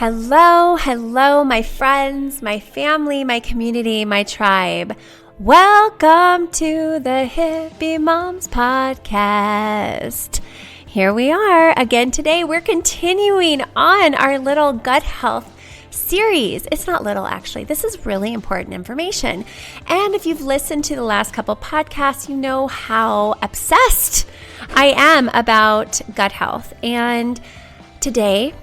Hello, my friends, my family, my community, my tribe. Welcome to the Hippie Moms Podcast. Here we are again today. We're continuing on our little gut health series. It's not little, actually. This is really important information. And if you've listened to the last couple podcasts, you know how obsessed I am about gut health. And today,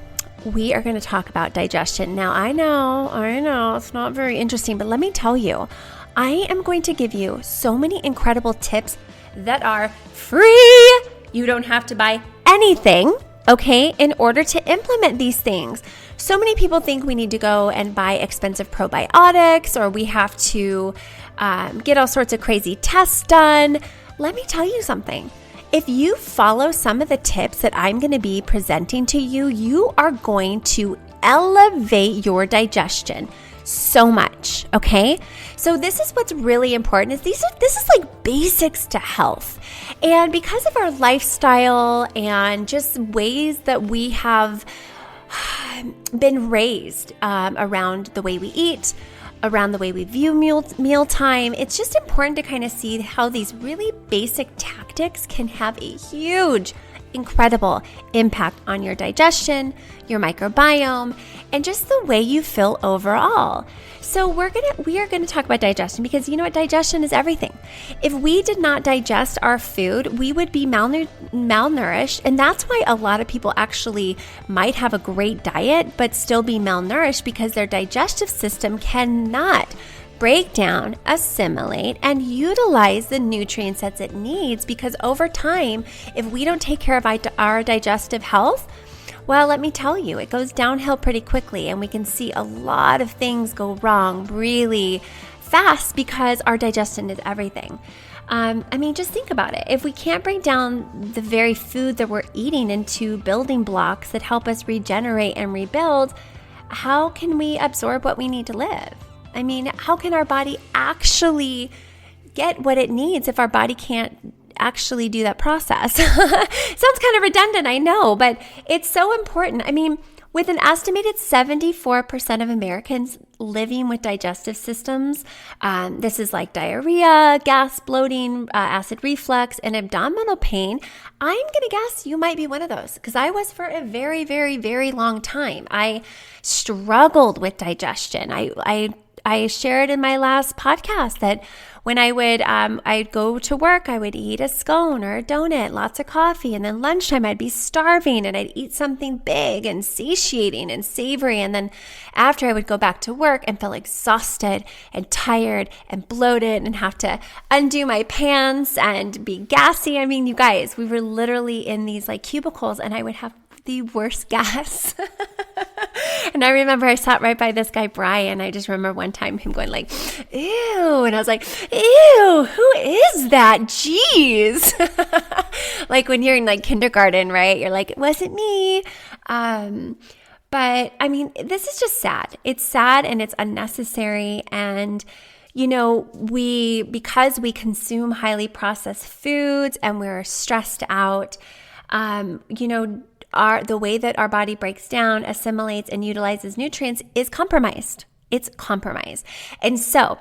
we are going to talk about digestion. Now, I know, it's not very interesting, but let me tell you, I am going to give you so many incredible tips that are free. You don't have to buy anything, okay, in order to implement these things. So many people think we need to go and buy expensive probiotics, or we have to get all sorts of crazy tests done. Let me tell you something. If you follow some of the tips that I'm going to be presenting to you, you are going to elevate your digestion so much, okay? So this is what's really important. This is like basics to health. And because of our lifestyle and just ways that we have been raised around the way we eat, around the way we view mealtime, it's just important to kind of see how these really basic tactics can have a huge, incredible impact on your digestion, your microbiome, and just the way you feel overall. So we are gonna talk about digestion because you know what? Digestion is everything. If we did not digest our food, we would be malnourished, and that's why a lot of people actually might have a great diet but still be malnourished because their digestive system cannot break down, assimilate, and utilize the nutrients that it needs, because over time, if we don't take care of our digestive health, well, let me tell you, it goes downhill pretty quickly, and we can see a lot of things go wrong really fast because our digestion is everything. Just think about it. If we can't break down the very food that we're eating into building blocks that help us regenerate and rebuild, how can we absorb what we need to live? How can our body actually get what it needs if our body can't actually do that process? Sounds kind of redundant, I know, but it's so important. With an estimated 74% of Americans living with digestive systems, this is like diarrhea, gas, bloating, acid reflux, and abdominal pain. I'm going to guess you might be one of those because I was for a very, very, very long time. I struggled with digestion. I shared in my last podcast that when I'd go to work, I would eat a scone or a donut, lots of coffee, and then lunchtime I'd be starving and I'd eat something big and satiating and savory, and then after I would go back to work and feel exhausted and tired and bloated and have to undo my pants and be gassy. You guys, we were literally in these like cubicles and I would have the worst gas. And I remember I sat right by this guy, Brian. I just remember one time him going like, ew. And I was like, ew, who is that? Jeez. Like when you're in like kindergarten, right? You're like, it wasn't me. But this is just sad. It's sad and it's unnecessary. And because we consume highly processed foods and we're stressed out, the way that our body breaks down, assimilates, and utilizes nutrients is compromised. It's compromised. And so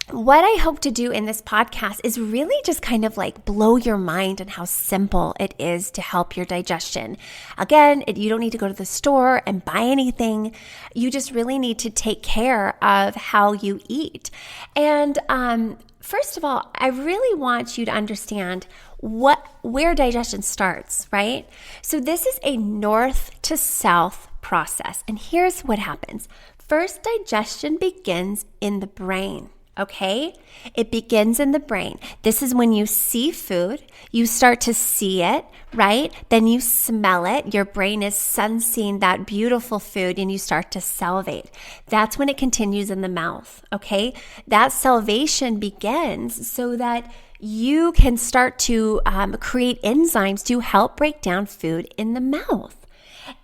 what I hope to do in this podcast is really just kind of like blow your mind on how simple it is to help your digestion. Again, you don't need to go to the store and buy anything. You just really need to take care of how you eat. And first of all, I really want you to understand where digestion starts, right? So this is a north to south process. And here's what happens. First, digestion begins in the brain. Okay? It begins in the brain. This is when you see food, you start to see it, right? Then you smell it. Your brain is sensing that beautiful food and you start to salivate. That's when it continues in the mouth, okay? That salivation begins so that you can start to create enzymes to help break down food in the mouth.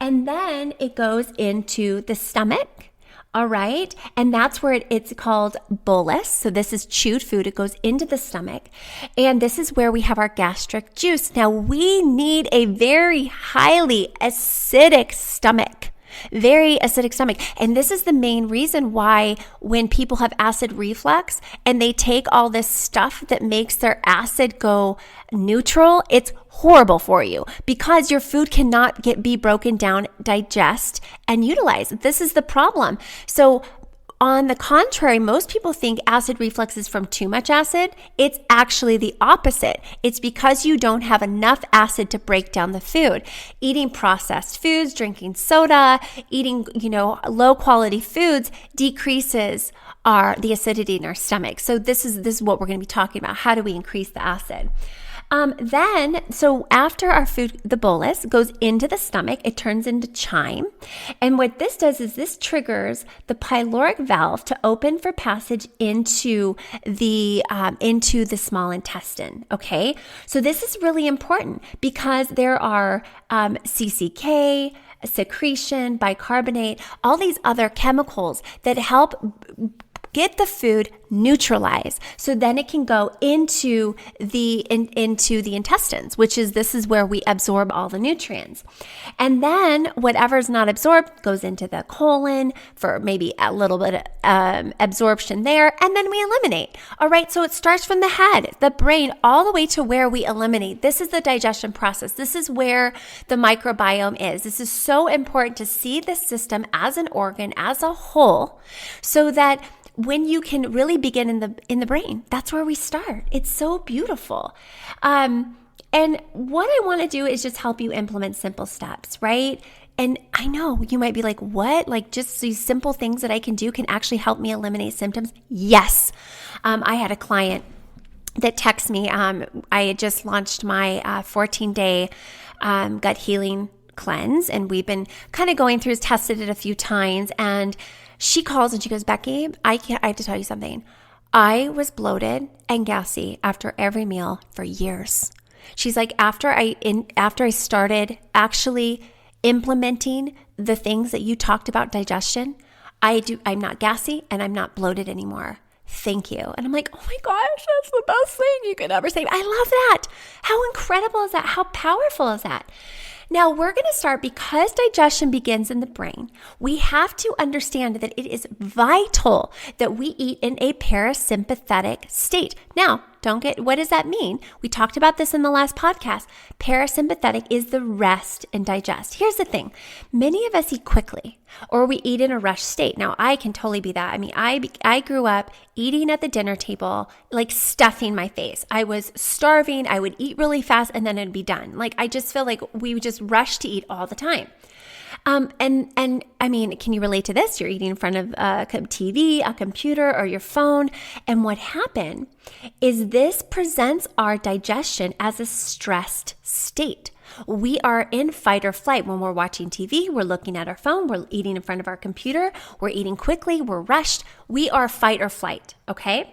And then it goes into the stomach. All right. And that's where it's called bolus. So this is chewed food. It goes into the stomach. And this is where we have our gastric juice. Now we need a very highly acidic stomach very acidic stomach. And this is the main reason why when people have acid reflux and they take all this stuff that makes their acid go neutral, it's horrible for you because your food cannot be broken down, digest, and utilize. This is the problem. So on the contrary, most people think acid reflux is from too much acid. It's actually the opposite. It's because you don't have enough acid to break down the food. Eating processed foods, drinking soda, eating, low quality foods decreases the acidity in our stomach. So this is what we're going to be talking about. How do we increase the acid? So after our food, the bolus goes into the stomach, it turns into chyme. And what this does is this triggers the pyloric valve to open for passage into the small intestine. Okay. So this is really important because there are, CCK, secretion, bicarbonate, all these other chemicals that help get the food neutralized, so then it can go into the intestines, this is where we absorb all the nutrients. And then whatever's not absorbed goes into the colon for maybe a little bit of absorption there, and then we eliminate. All right, so it starts from the head, the brain, all the way to where we eliminate. This is the digestion process. This is where the microbiome is. This is so important to see the system as an organ, as a whole, so that when you can really begin in the brain, that's where we start. It's so beautiful. And what I want to do is just help you implement simple steps, right? And I know you might be like, what? Like just these simple things that I can do can actually help me eliminate symptoms? Yes. I had a client that texted me. I had just launched my 14-day gut healing cleanse, and we've been kind of going through, tested it a few times, and she calls and she goes, Becky, I have to tell you something. I was bloated and gassy after every meal for years. She's like, after I started actually implementing the things that you talked about, digestion, I'm not gassy and I'm not bloated anymore. Thank you. And I'm like, oh my gosh, that's the best thing you could ever say. I love that. How incredible is that? How powerful is that? Now we're going to start, because digestion begins in the brain. We have to understand that it is vital that we eat in a parasympathetic state. Now, what does that mean? We talked about this in the last podcast. Parasympathetic is the rest and digest. Here's the thing. Many of us eat quickly, or we eat in a rush state. Now, I can totally be that. I mean, I grew up eating at the dinner table, like stuffing my face. I was starving. I would eat really fast and then it'd be done. Like, I just feel like we would just rush to eat all the time. And I mean, can you relate to this? You're eating in front of a TV, a computer, or your phone. And what happened is this presents our digestion as a stressed state. We are in fight or flight when we're watching TV, we're looking at our phone, we're eating in front of our computer, we're eating quickly, we're rushed. We are fight or flight, okay?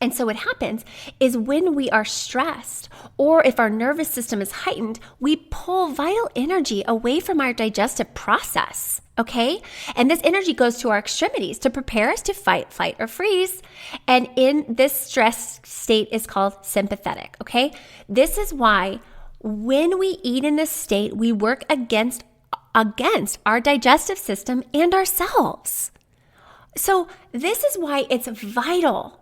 And so what happens is when we are stressed, or if our nervous system is heightened, we pull vital energy away from our digestive process, okay? And this energy goes to our extremities to prepare us to fight, flight, or freeze. And in this stress state is called sympathetic, okay? This is why when we eat in this state, we work against our digestive system and ourselves. So this is why it's vital.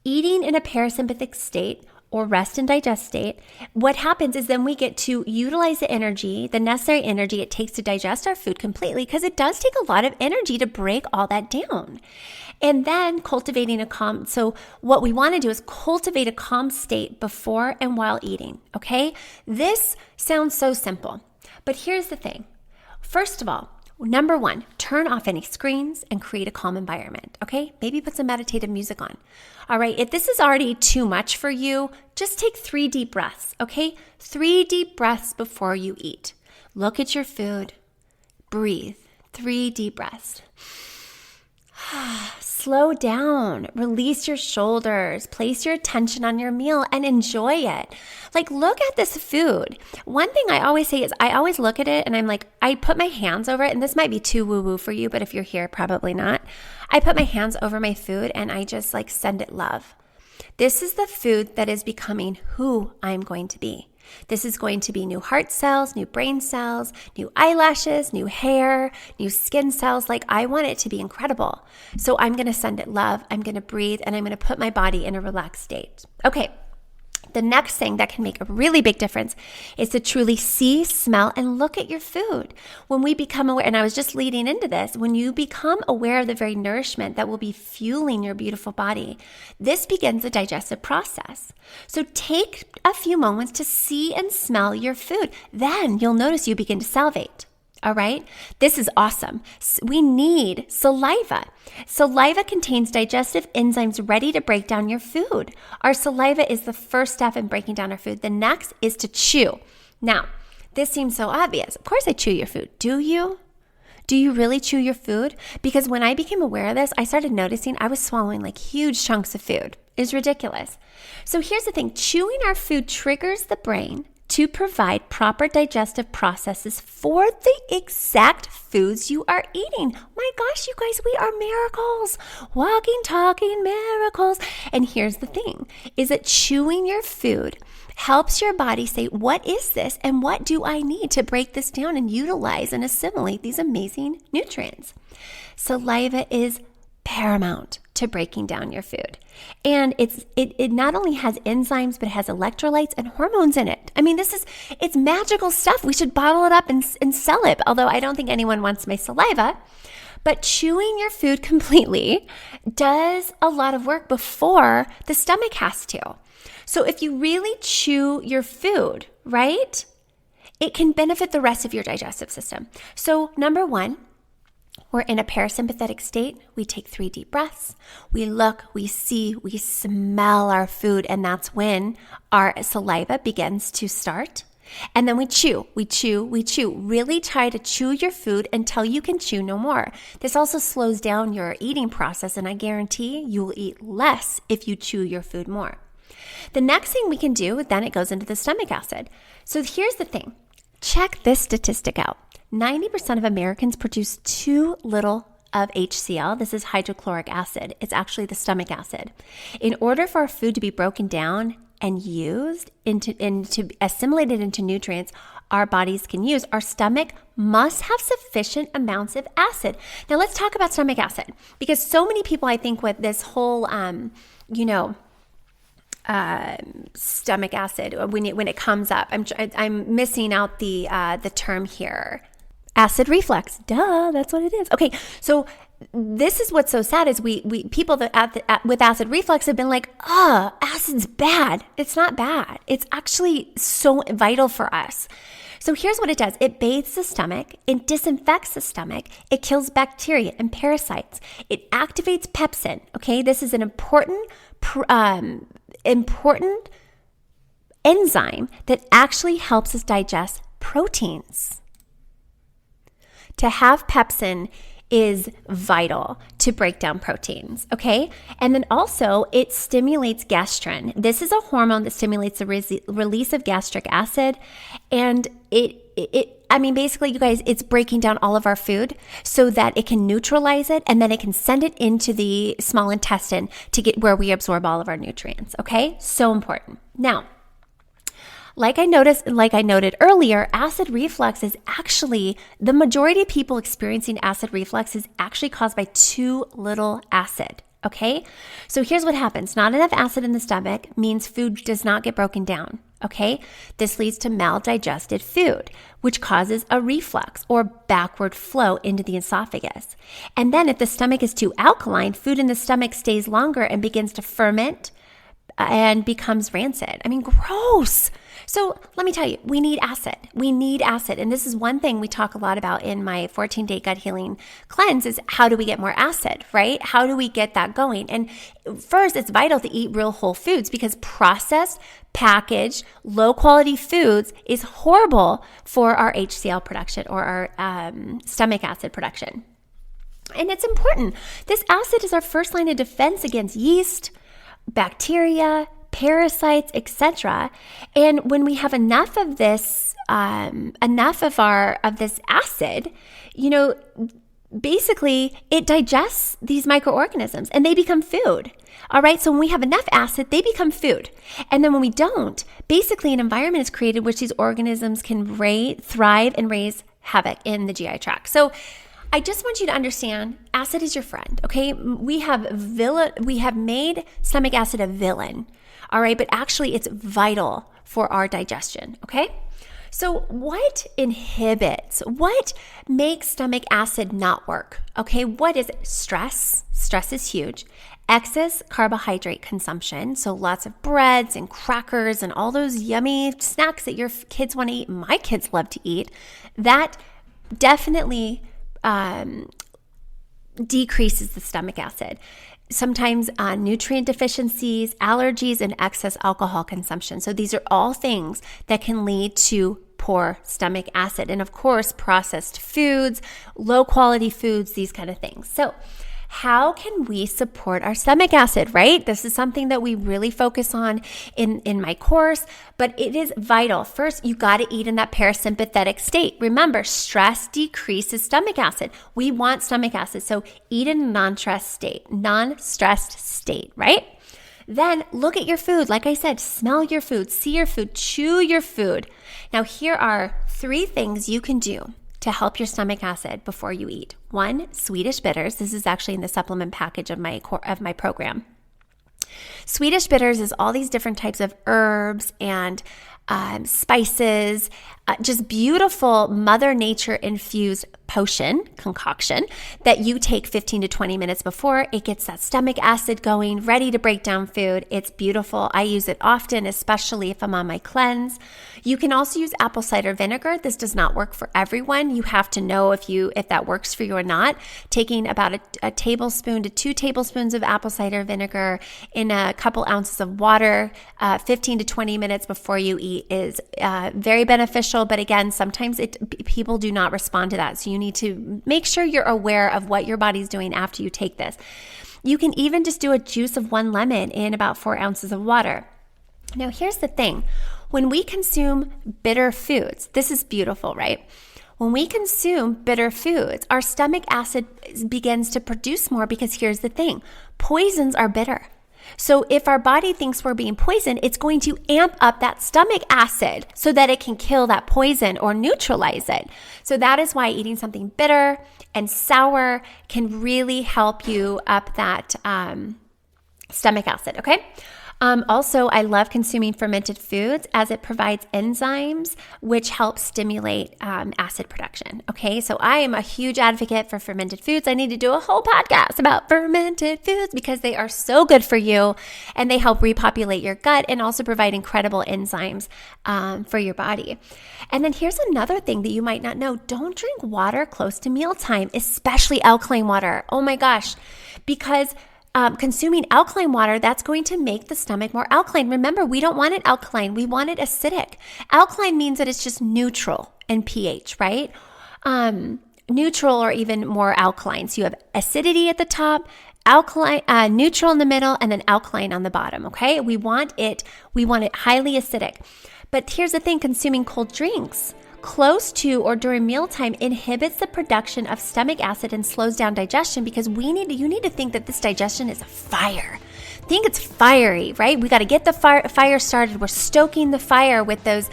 Eating in a parasympathetic state or rest and digest state, what happens is then we get to utilize the energy, the necessary energy it takes to digest our food completely, because it does take a lot of energy to break all that down. And then cultivating so what we want to do is cultivate a calm state before and while eating, okay? This sounds so simple, but here's the thing. First of all, number one, turn off any screens and create a calm environment, okay? Maybe put some meditative music on. All right, if this is already too much for you, just take 3 deep breaths, okay? 3 deep breaths before you eat. Look at your food, breathe, 3 deep breaths. Slow down, release your shoulders, place your attention on your meal and enjoy it. Like, look at this food. One thing I always say is I always look at it and I'm like, I put my hands over it, and this might be too woo-woo for you, but if you're here, probably not. I put my hands over my food and I just like send it love. This is the food that is becoming who I'm going to be. This is going to be new heart cells, new brain cells, new eyelashes, new hair, new skin cells. Like, I want it to be incredible. So I'm going to send it love. I'm going to breathe, and I'm going to put my body in a relaxed state. Okay. The next thing that can make a really big difference is to truly see, smell, and look at your food. When we become aware, and I was just leading into this, when you become aware of the very nourishment that will be fueling your beautiful body, this begins the digestive process. So take a few moments to see and smell your food. Then you'll notice you begin to salivate. All right. This is awesome. We need saliva. Saliva contains digestive enzymes ready to break down your food. Our saliva is the first step in breaking down our food. The next is to chew. Now, this seems so obvious. Of course I chew your food. Do you? Do you really chew your food? Because when I became aware of this, I started noticing I was swallowing like huge chunks of food. It's ridiculous. So here's the thing. Chewing our food triggers the brain to provide proper digestive processes for the exact foods you are eating. My gosh, you guys, we are miracles. Walking, talking miracles. And here's the thing, is that chewing your food helps your body say, what is this? And what do I need to break this down and utilize and assimilate these amazing nutrients? Saliva is paramount to breaking down your food. And it not only has enzymes, but it has electrolytes and hormones in it. I mean, it's magical stuff. We should bottle it up and sell it. Although I don't think anyone wants my saliva. But chewing your food completely does a lot of work before the stomach has to. So if you really chew your food, right, it can benefit the rest of your digestive system. So number one, we're in a parasympathetic state. We take 3 deep breaths. We look, we see, we smell our food, and that's when our saliva begins to start. And then we chew. Really try to chew your food until you can chew no more. This also slows down your eating process, and I guarantee you will eat less if you chew your food more. The next thing we can do, then it goes into the stomach acid. So here's the thing. Check this statistic out. 90% of Americans produce too little of HCl. This is hydrochloric acid. It's actually the stomach acid. In order for our food to be broken down and used into assimilated into nutrients our bodies can use, our stomach must have sufficient amounts of acid. Now let's talk about stomach acid, because so many people, I think, with this whole, stomach acid, when it comes up, I'm missing out the term here. Acid reflux. Duh, that's what it is. Okay, so this is what's so sad is we people that with acid reflux have been like, acid's bad. It's not bad. It's actually so vital for us. So here's what it does. It bathes the stomach. It disinfects the stomach. It kills bacteria and parasites. It activates pepsin. Okay, this is an important enzyme that actually helps us digest proteins. To have pepsin is vital to break down proteins, okay? And then also it stimulates gastrin. This is a hormone that stimulates the release of gastric acid, and basically, you guys, it's breaking down all of our food so that it can neutralize it, and then it can send it into the small intestine to get where we absorb all of our nutrients, okay? So important. Now, like I noted earlier, acid reflux is actually, the majority of people experiencing acid reflux is actually caused by too little acid, okay? So here's what happens. Not enough acid in the stomach means food does not get broken down, okay? This leads to maldigested food, which causes a reflux or backward flow into the esophagus. And then if the stomach is too alkaline, food in the stomach stays longer and begins to ferment and becomes rancid. I mean, gross. So let me tell you, we need acid. We need acid. And this is one thing we talk a lot about in my 14-day gut healing cleanse is how do we get more acid, right? How do we get that going? And first, it's vital to eat real whole foods because processed, packaged, low-quality foods is horrible for our HCl production or our stomach acid production. And it's important. This acid is our first line of defense against yeast, bacteria, parasites, etc. And when we have enough of this, this acid, basically it digests these microorganisms and they become food. All right, so when we have enough acid, they become food. And then when we don't, basically an environment is created which these organisms can thrive and raise havoc in the GI tract. So I just want you to understand, acid is your friend, okay? We have made stomach acid a villain, all right? But actually it's vital for our digestion, okay? So what makes stomach acid not work? Okay, what is it? Stress. Stress is huge. Excess carbohydrate consumption. So lots of breads and crackers and all those yummy snacks that your kids want to eat. My kids love to eat. That definitely decreases the stomach acid. Sometimes nutrient deficiencies, allergies, and excess alcohol consumption. So these are all things that can lead to poor stomach acid. And of course, processed foods, low quality foods, these kind of things. So how can we support our stomach acid, right? This is something that we really focus on in my course, but it is vital. First, you got to eat in that parasympathetic state. Remember, stress decreases stomach acid. We want stomach acid, so eat in a non-stressed state, right? Then look at your food. Like I said, smell your food, see your food, chew your food. Now, here are 3 things you can do to help your stomach acid before you eat. 1, Swedish bitters. This is actually in the supplement package of my program. Swedish bitters is all these different types of herbs and spices, just beautiful Mother Nature infused concoction that you take 15 to 20 minutes before. It gets that stomach acid going, ready to break down food. It's beautiful. I use it often, especially if I'm on my cleanse. You can also use apple cider vinegar. This does not work for everyone. You have to know if that works for you or not. Taking about a tablespoon to 2 tablespoons of apple cider vinegar in a couple ounces of water 15 to 20 minutes before you eat is very beneficial. But again, sometimes people do not respond to that. So you need to make sure you're aware of what your body's doing after you take this. You can even just do a juice of 1 lemon in about 4 ounces of water. Now, here's the thing. When we consume bitter foods, this is beautiful, right? When we consume bitter foods, our stomach acid begins to produce more because here's the thing. Poisons are bitter. So if our body thinks we're being poisoned, it's going to amp up that stomach acid so that it can kill that poison or neutralize it. So that is why eating something bitter and sour can really help you up that stomach acid, okay? Also, I love consuming fermented foods as it provides enzymes which help stimulate acid production. Okay, so I am a huge advocate for fermented foods. I need to do a whole podcast about fermented foods because they are so good for you and they help repopulate your gut and also provide incredible enzymes for your body. And then here's another thing that you might not know. Don't drink water close to mealtime, especially alkaline water. Oh my gosh, because consuming alkaline water, that's going to make the stomach more alkaline. Remember, we don't want it alkaline. We want it acidic. Alkaline means that it's just neutral in pH, right? Neutral or even more alkaline. So you have acidity at the top, alkaline, neutral in the middle, and then alkaline on the bottom, okay? We want it highly acidic. But here's the thing, consuming cold drinks close to or during mealtime inhibits the production of stomach acid and slows down digestion because you need to think that this digestion is a fire. Think it's fiery, right? We got to get the fire started. We're stoking the fire with those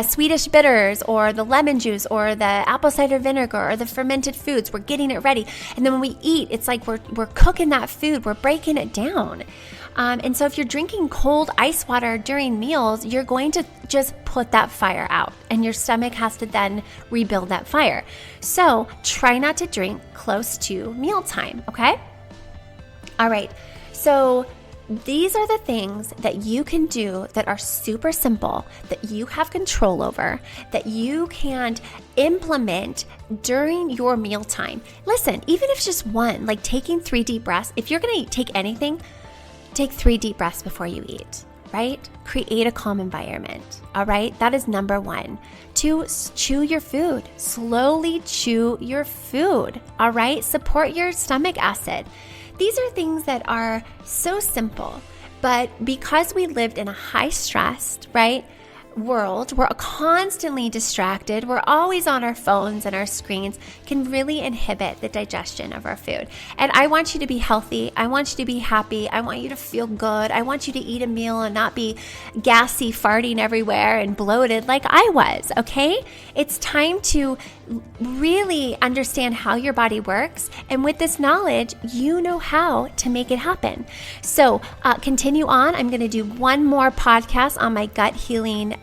Swedish bitters or the lemon juice or the apple cider vinegar or the fermented foods. We're getting it ready. And then when we eat, it's like we're cooking that food. We're breaking it down. And so if you're drinking cold ice water during meals, you're going to just put that fire out and your stomach has to then rebuild that fire. So try not to drink close to mealtime, okay? All right, so these are the things that you can do that are super simple, that you have control over, that you can implement during your mealtime. Listen, even if it's just one, like taking 3 deep breaths, if you're going to take anything, take 3 deep breaths before you eat, right? Create a calm environment, all right? That is number 1. 2, chew your food. Slowly chew your food, all right? Support your stomach acid. These are things that are so simple, but because we lived in a high stress, right? world, we're constantly distracted, we're always on our phones and our screens, can really inhibit the digestion of our food. And I want you to be healthy. I want you to be happy. I want you to feel good. I want you to eat a meal and not be gassy, farting everywhere and bloated like I was, okay? It's time to really understand how your body works. And with this knowledge, you know how to make it happen. So continue on. I'm going to do one more podcast on my gut healing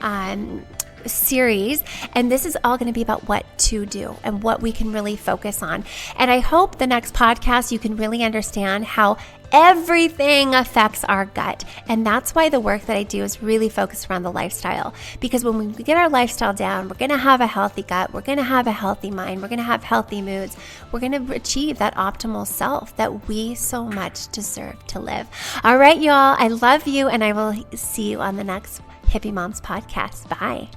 series, and this is all going to be about what to do and what we can really focus on. And I hope the next podcast you can really understand how everything affects our gut. And that's why the work that I do is really focused around the lifestyle, because when we get our lifestyle down, we're going to have a healthy gut, we're going to have a healthy mind, we're going to have healthy moods, we're going to achieve that optimal self that we so much deserve to live. All right, y'all, I love you, and I will see you on the next Hippie Moms podcast. Bye.